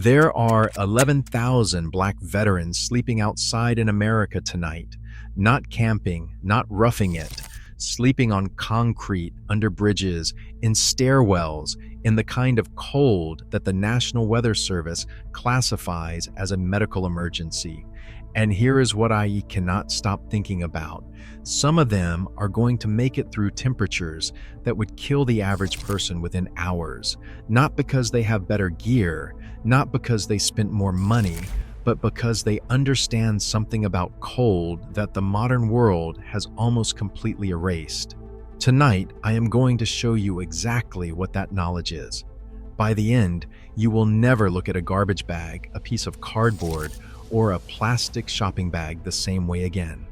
There are 11,000 black veterans sleeping outside in America tonight, not camping, not roughing it, sleeping on concrete, under bridges, in stairwells, in the kind of cold that the National Weather Service classifies as a medical emergency. And here is what I cannot stop thinking about. Some of them are going to make it through temperatures that would kill the average person within hours, not because they have better gear, not because they spent more money, but because they understand something about cold that the modern world has almost completely erased. Tonight, I am going to show you exactly what that knowledge is. By the end, you will never look at a garbage bag, a piece of cardboard, or a plastic shopping bag the same way again.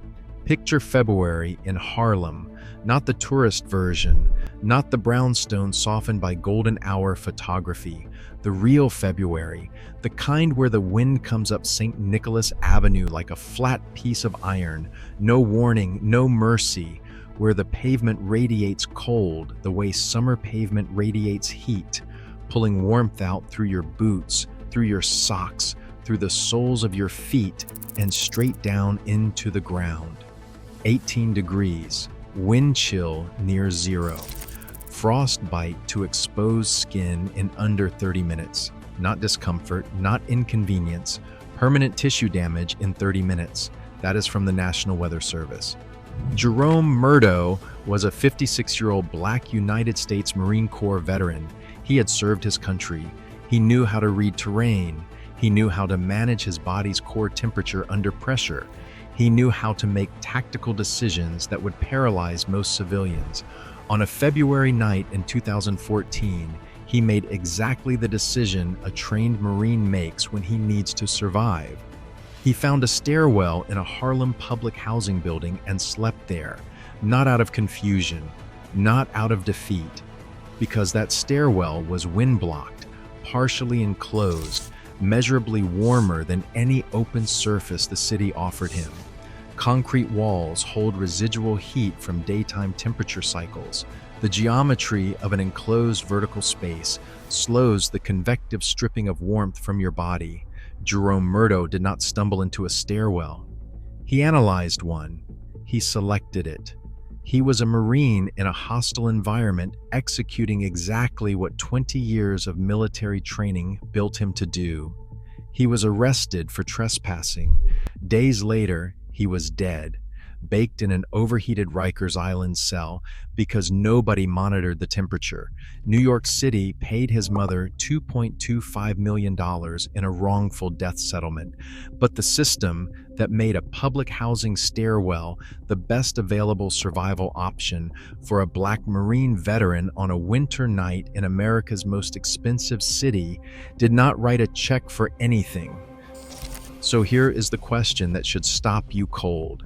Picture February in Harlem, not the tourist version, not the brownstone softened by golden hour photography, the real February, the kind where the wind comes up St. Nicholas Avenue like a flat piece of iron, no warning, no mercy, where the pavement radiates cold the way summer pavement radiates heat, pulling warmth out through your boots, through your socks, through the soles of your feet, and straight down into the ground. 18 degrees, wind chill near zero, frostbite to exposed skin in under 30 minutes, not discomfort, not inconvenience, permanent tissue damage in 30 minutes. That is from the National Weather Service. Jerome Murdo was a 56-year-old black United States Marine Corps veteran. He had served his country. He knew how to read terrain. He knew how to manage his body's core temperature under pressure. He knew how to make tactical decisions that would paralyze most civilians. On a February night in 2014, he made exactly the decision a trained Marine makes when he needs to survive. He found a stairwell in a Harlem public housing building and slept there, not out of confusion, not out of defeat, because that stairwell was wind-blocked, partially enclosed, measurably warmer than any open surface the city offered him. Concrete walls hold residual heat from daytime temperature cycles. The geometry of an enclosed vertical space slows the convective stripping of warmth from your body. Jerome Murdo did not stumble into a stairwell. He analyzed one. He selected it. He was a Marine in a hostile environment, executing exactly what 20 years of military training built him to do. He was arrested for trespassing. Days later, he was dead, baked in an overheated Rikers Island cell because nobody monitored the temperature. New York City paid his mother $2.25 million in a wrongful death settlement, but the system that made a public housing stairwell the best available survival option for a black Marine veteran on a winter night in America's most expensive city did not write a check for anything. So here is the question that should stop you cold.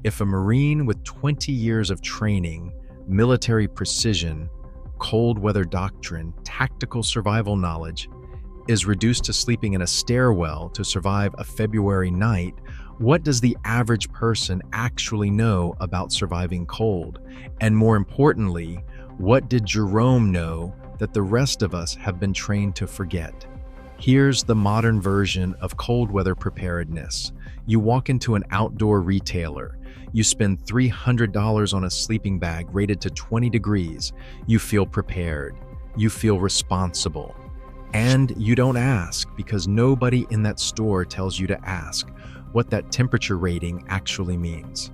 If a Marine with 20 years of training, military precision, cold weather doctrine, tactical survival knowledge, is reduced to sleeping in a stairwell to survive a February night, what does the average person actually know about surviving cold? And more importantly, what did Jerome know that the rest of us have been trained to forget? Here's the modern version of cold weather preparedness. You walk into an outdoor retailer. You spend $300 on a sleeping bag rated to 20 degrees. You feel prepared. You feel responsible. And you don't ask because nobody in that store tells you to ask what that temperature rating actually means.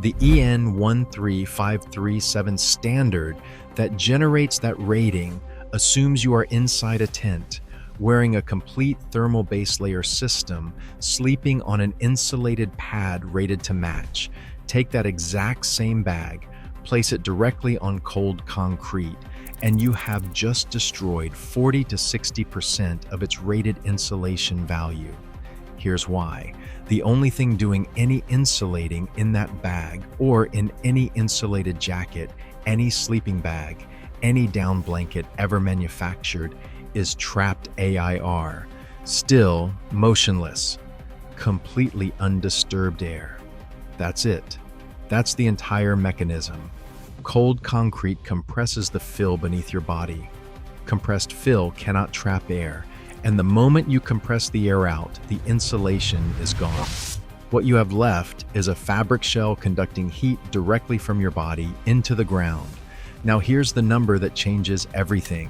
The EN 13537 standard that generates that rating assumes you are inside a tent, wearing a complete thermal base layer system, sleeping on an insulated pad rated to match. Take that exact same bag, place it directly on cold concrete, and you have just destroyed 40 to 60% of its rated insulation value. Here's why. The only thing doing any insulating in that bag or in any insulated jacket, any sleeping bag, any down blanket ever manufactured is trapped AIR, still motionless, completely undisturbed air. That's it. That's the entire mechanism. Cold concrete compresses the fill beneath your body. Compressed fill cannot trap air, And the moment you compress the air out, the insulation is gone. What you have left is a fabric shell conducting heat directly from your body into the ground. Now here's the number that changes everything.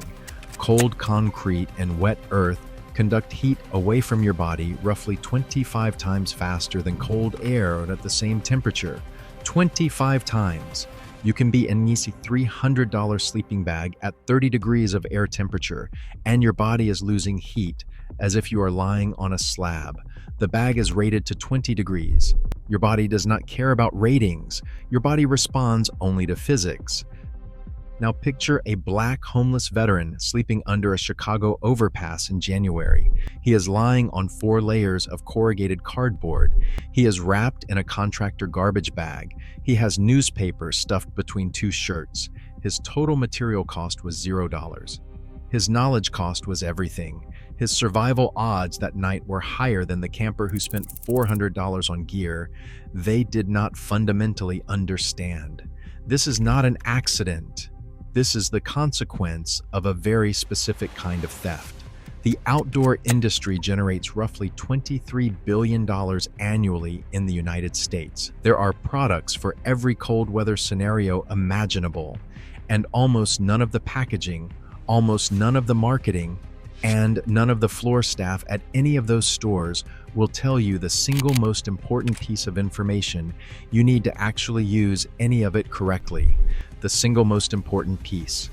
Cold concrete and wet earth conduct heat away from your body roughly 25 times faster than cold air at the same temperature. 25 times. You can be in an easy $300 sleeping bag at 30 degrees of air temperature, and your body is losing heat as if you are lying on a slab. The bag is rated to 20 degrees. Your body does not care about ratings. Your body responds only to physics. Now picture a black homeless veteran sleeping under a Chicago overpass in January. He is lying on 4 layers of corrugated cardboard. He is wrapped in a contractor garbage bag. He has newspaper stuffed between 2 shirts. His total material cost was $0. His knowledge cost was everything. His survival odds that night were higher than the camper who spent $400 on gear. They did not fundamentally understand. This is not an accident. This is the consequence of a very specific kind of theft. The outdoor industry generates roughly $23 billion annually in the United States. There are products for every cold weather scenario imaginable, and almost none of the packaging, almost none of the marketing, and none of the floor staff at any of those stores will tell you the single most important piece of information you need to actually use any of it correctly. The single most important piece.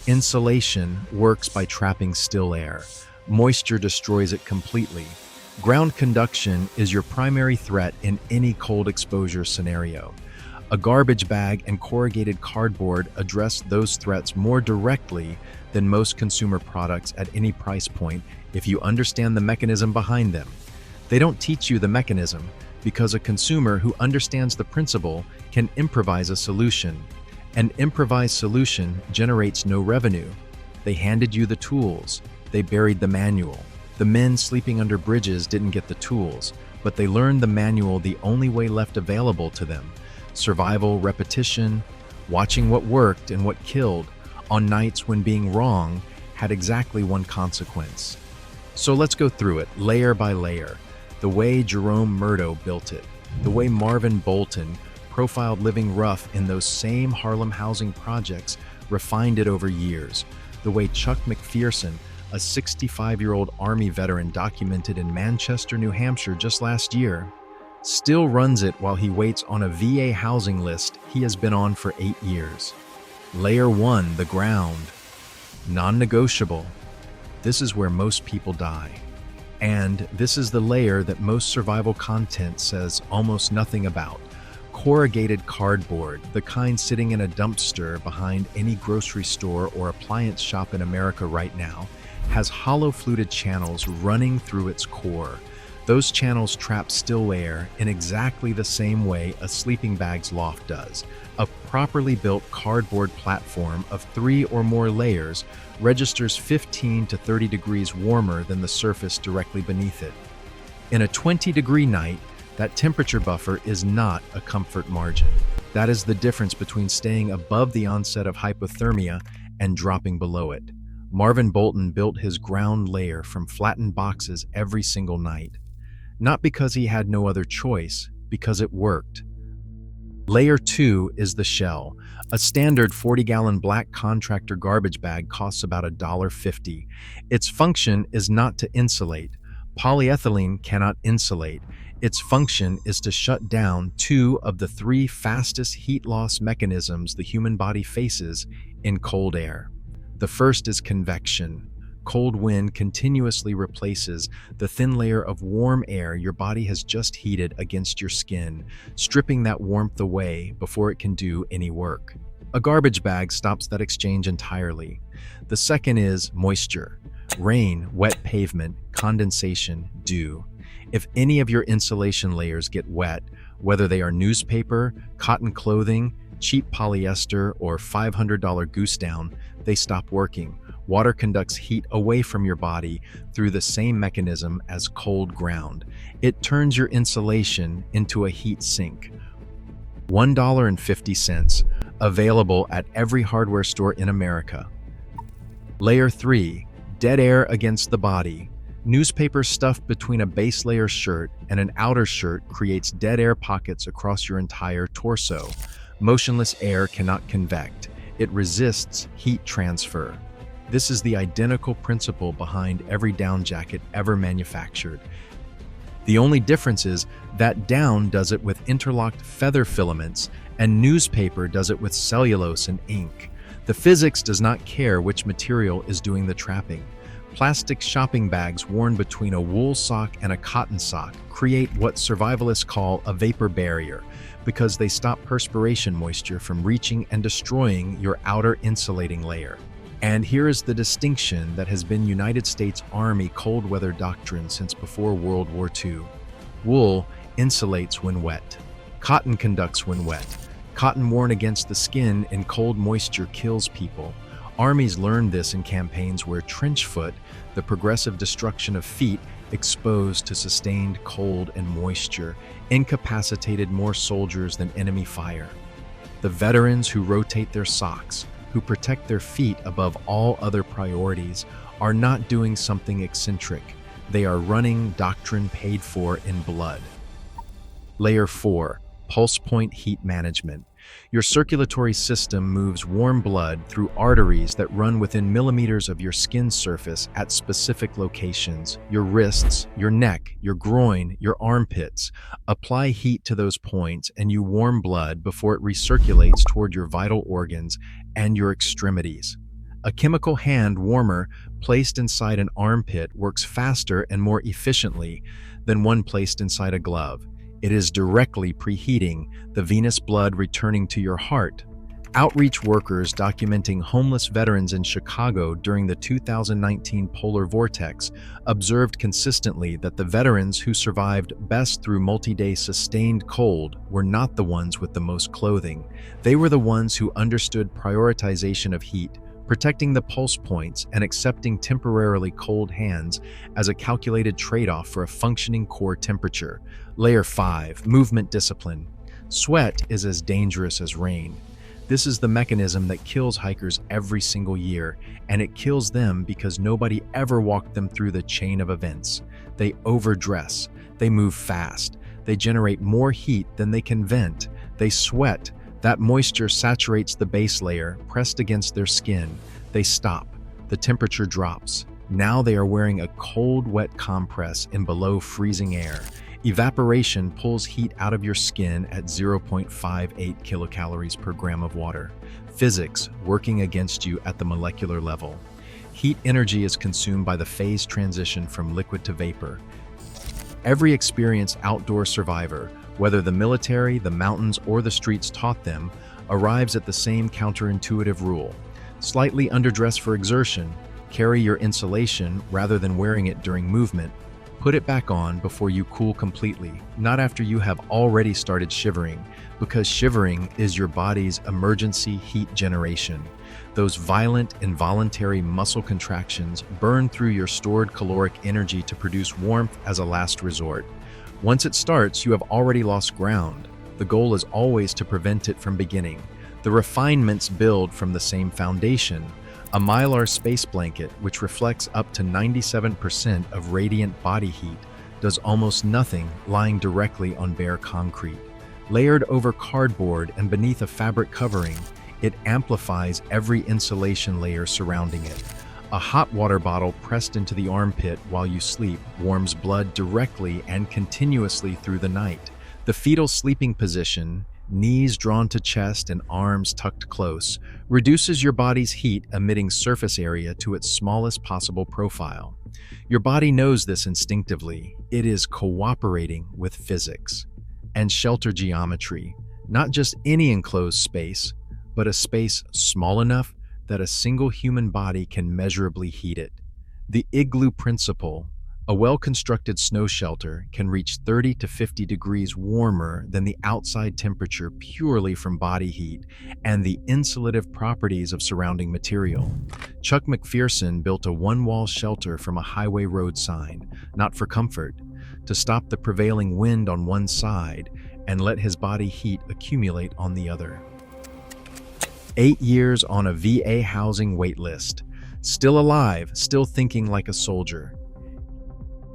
Insulation works by trapping still air. Moisture destroys it completely. Ground conduction is your primary threat in any cold exposure scenario. A garbage bag and corrugated cardboard address those threats more directly than most consumer products at any price point if you understand the mechanism behind them. They don't teach you the mechanism because a consumer who understands the principle can improvise a solution. An improvised solution generates no revenue. They handed you the tools. They buried the manual. The men sleeping under bridges didn't get the tools, but they learned the manual the only way left available to them. Survival, repetition, watching what worked and what killed on nights when being wrong had exactly one consequence. So let's go through it, layer by layer. The way Jerome Murdo built it, the way Marvin Bolton profiled living rough in those same Harlem housing projects, refined it over years. The way Chuck McPherson, a 65-year-old Army veteran documented in Manchester, New Hampshire just last year, still runs it while he waits on a VA housing list he has been on for 8 years. Layer 1, the ground. Non-negotiable. This is where most people die. And this is the layer that most survival content says almost nothing about. Corrugated cardboard, the kind sitting in a dumpster behind any grocery store or appliance shop in America right now, has hollow fluted channels running through its core. Those channels trap still air in exactly the same way a sleeping bag's loft does. A properly built cardboard platform of 3 or more layers registers 15 to 30 degrees warmer than the surface directly beneath it. In a 20-degree night, that temperature buffer is not a comfort margin. That is the difference between staying above the onset of hypothermia and dropping below it. Marvin Bolton built his ground layer from flattened boxes every single night. Not because he had no other choice, because it worked. Layer 2 is the shell. A standard 40-gallon black contractor garbage bag costs about $1.50. Its function is not to insulate. Polyethylene cannot insulate. Its function is to shut down 2 of the 3 fastest heat loss mechanisms the human body faces in cold air. The first is convection. Cold wind continuously replaces the thin layer of warm air your body has just heated against your skin, stripping that warmth away before it can do any work. A garbage bag stops that exchange entirely. The second is moisture. Rain, wet pavement, condensation, dew. If any of your insulation layers get wet, whether they are newspaper, cotton clothing, cheap polyester, or $500 goose down, they stop working. Water conducts heat away from your body through the same mechanism as cold ground. It turns your insulation into a heat sink. $1.50, available at every hardware store in America. Layer 3, dead air against the body. Newspaper stuffed between a base layer shirt and an outer shirt creates dead air pockets across your entire torso. Motionless air cannot convect. It resists heat transfer. This is the identical principle behind every down jacket ever manufactured. The only difference is that down does it with interlocked feather filaments and newspaper does it with cellulose and ink. The physics does not care which material is doing the trapping. Plastic shopping bags worn between a wool sock and a cotton sock create what survivalists call a vapor barrier because they stop perspiration moisture from reaching and destroying your outer insulating layer. And here is the distinction that has been United States Army cold weather doctrine since before World War II. Wool insulates when wet. Cotton conducts when wet. Cotton worn against the skin in cold moisture kills people. Armies learned this in campaigns where trench foot, the progressive destruction of feet exposed to sustained cold and moisture, incapacitated more soldiers than enemy fire. The veterans who rotate their socks, who protect their feet above all other priorities, are not doing something eccentric. They are running doctrine paid for in blood. Layer 4. Pulse point heat management. Your circulatory system moves warm blood through arteries that run within millimeters of your skin surface at specific locations, your wrists, your neck, your groin, your armpits. Apply heat to those points and you warm blood before it recirculates toward your vital organs and your extremities. A chemical hand warmer placed inside an armpit works faster and more efficiently than one placed inside a glove. It is directly preheating the venous blood returning to your heart. Outreach workers documenting homeless veterans in Chicago during the 2019 polar vortex observed consistently that the veterans who survived best through multi-day sustained cold were not the ones with the most clothing. They were the ones who understood prioritization of heat, protecting the pulse points and accepting temporarily cold hands as a calculated trade-off for a functioning core temperature. Layer 5. Movement discipline. Sweat is as dangerous as rain. This is the mechanism that kills hikers every single year, and it kills them because nobody ever walked them through the chain of events. They overdress, they move fast, they generate more heat than they can vent, they sweat. That moisture saturates the base layer, pressed against their skin. They stop. The temperature drops. Now they are wearing a cold, wet compress in below freezing air. Evaporation pulls heat out of your skin at 0.58 kilocalories per gram of water. Physics working against you at the molecular level. Heat energy is consumed by the phase transition from liquid to vapor. Every experienced outdoor survivor, whether the military, the mountains, or the streets taught them, arrives at the same counterintuitive rule. Slightly underdress for exertion, carry your insulation rather than wearing it during movement, put it back on before you cool completely, not after you have already started shivering, because shivering is your body's emergency heat generation. Those violent, involuntary muscle contractions burn through your stored caloric energy to produce warmth as a last resort. Once it starts, you have already lost ground. The goal is always to prevent it from beginning. The refinements build from the same foundation. A Mylar space blanket, which reflects up to 97% of radiant body heat, does almost nothing lying directly on bare concrete. Layered over cardboard and beneath a fabric covering, it amplifies every insulation layer surrounding it. A hot water bottle pressed into the armpit while you sleep warms blood directly and continuously through the night. The fetal sleeping position, knees drawn to chest and arms tucked close, reduces your body's heat emitting surface area to its smallest possible profile. Your body knows this instinctively. It is cooperating with physics. And shelter geometry, not just any enclosed space, but a space small enough that a single human body can measurably heat it. The igloo principle, a well-constructed snow shelter, can reach 30 to 50 degrees warmer than the outside temperature purely from body heat and the insulative properties of surrounding material. Chuck McPherson built a one-wall shelter from a highway road sign, not for comfort, to stop the prevailing wind on one side and let his body heat accumulate on the other. 8 years on a VA housing wait list. Still alive, still thinking like a soldier.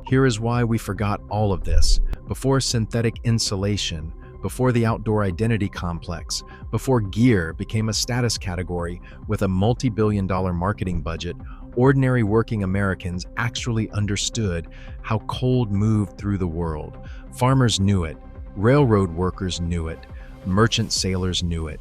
Here is why we forgot all of this. Before synthetic insulation, before the outdoor identity complex, before gear became a status category with a multi-billion-dollar marketing budget, ordinary working Americans actually understood how cold moved through the world. Farmers knew it, railroad workers knew it, merchant sailors knew it.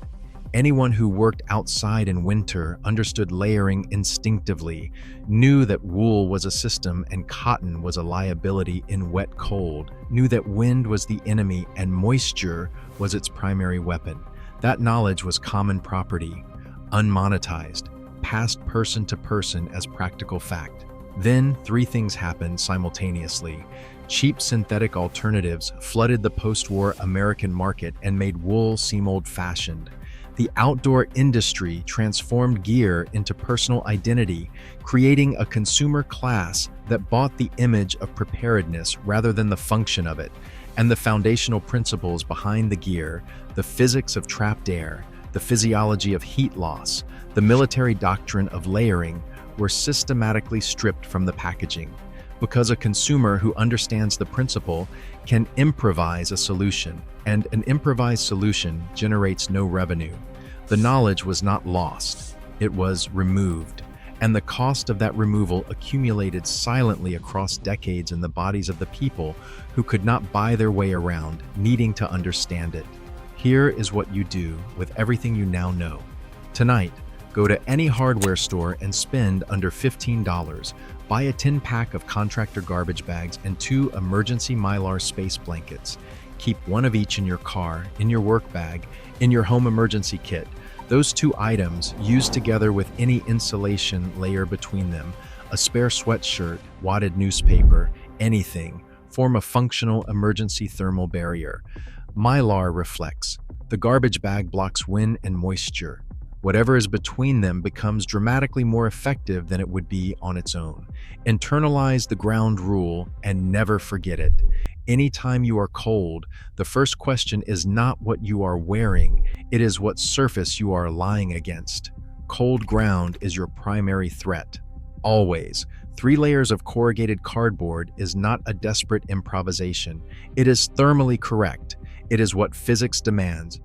Anyone who worked outside in winter understood layering instinctively, knew that wool was a system and cotton was a liability in wet cold, knew that wind was the enemy and moisture was its primary weapon. That knowledge was common property, unmonetized, passed person to person as practical fact. Then, three things happened simultaneously. Cheap synthetic alternatives flooded the post-war American market and made wool seem old-fashioned. The outdoor industry transformed gear into personal identity, creating a consumer class that bought the image of preparedness rather than the function of it. And the foundational principles behind the gear, the physics of trapped air, the physiology of heat loss, the military doctrine of layering, were systematically stripped from the packaging. Because a consumer who understands the principle can improvise a solution, and an improvised solution generates no revenue. The knowledge was not lost, it was removed, and the cost of that removal accumulated silently across decades in the bodies of the people who could not buy their way around, needing to understand it. Here is what you do with everything you now know. Tonight, go to any hardware store and spend under $15. Buy a 10-pack of contractor garbage bags and 2 emergency Mylar space blankets. Keep one of each in your car, in your work bag, in your home emergency kit. Those 2 items, used together with any insulation layer between them, a spare sweatshirt, wadded newspaper, anything, form a functional emergency thermal barrier. Mylar reflects. The garbage bag blocks wind and moisture. Whatever is between them becomes dramatically more effective than it would be on its own. Internalize the ground rule and never forget it. Anytime you are cold, the first question is not what you are wearing, it is what surface you are lying against. Cold ground is your primary threat. Always. 3 layers of corrugated cardboard is not a desperate improvisation. It is thermally correct. It is what physics demands.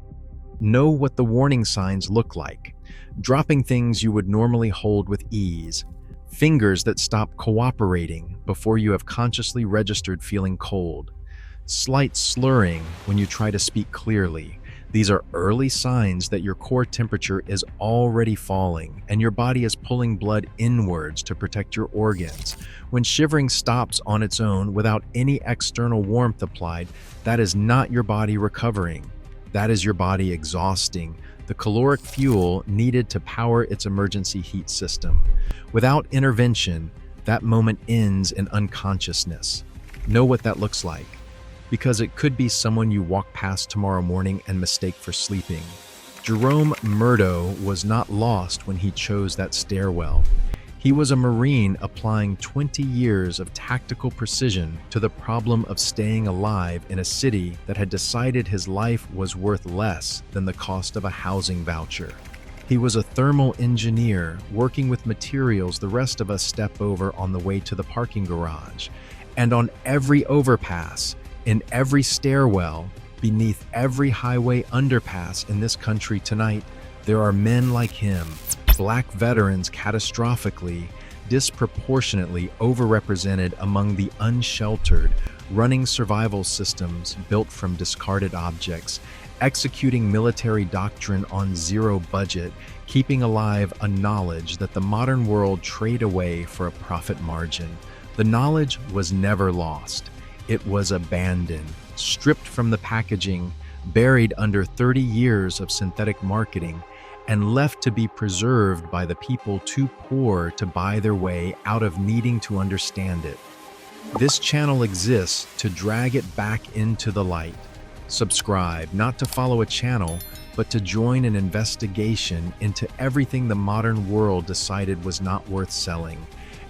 Know what the warning signs look like. Dropping things you would normally hold with ease. Fingers that stop cooperating before you have consciously registered feeling cold. Slight slurring when you try to speak clearly. These are early signs that your core temperature is already falling and your body is pulling blood inwards to protect your organs. When shivering stops on its own without any external warmth applied, that is not your body recovering. That is your body exhausting the caloric fuel needed to power its emergency heat system. Without intervention, that moment ends in unconsciousness. Know what that looks like, because it could be someone you walk past tomorrow morning and mistake for sleeping. Jerome Murdo was not lost when he chose that stairwell. He was a Marine applying 20 years of tactical precision to the problem of staying alive in a city that had decided his life was worth less than the cost of a housing voucher. He was a thermal engineer working with materials the rest of us step over on the way to the parking garage. And on every overpass, in every stairwell, beneath every highway underpass in this country tonight, there are men like him. Black veterans catastrophically, disproportionately overrepresented among the unsheltered, running survival systems built from discarded objects, executing military doctrine on zero budget, keeping alive a knowledge that the modern world trade away for a profit margin. The knowledge was never lost. It was abandoned, stripped from the packaging, buried under 30 years of synthetic marketing, and left to be preserved by the people too poor to buy their way out of needing to understand it. This channel exists to drag it back into the light. Subscribe, not to follow a channel, but to join an investigation into everything the modern world decided was not worth selling.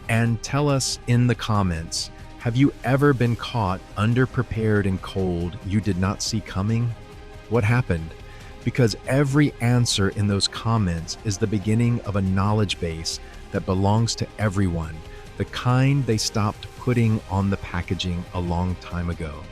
And tell us in the comments, have you ever been caught underprepared and cold you did not see coming? What happened? Because every answer in those comments is the beginning of a knowledge base that belongs to everyone, the kind they stopped putting putting on the packaging a long time ago.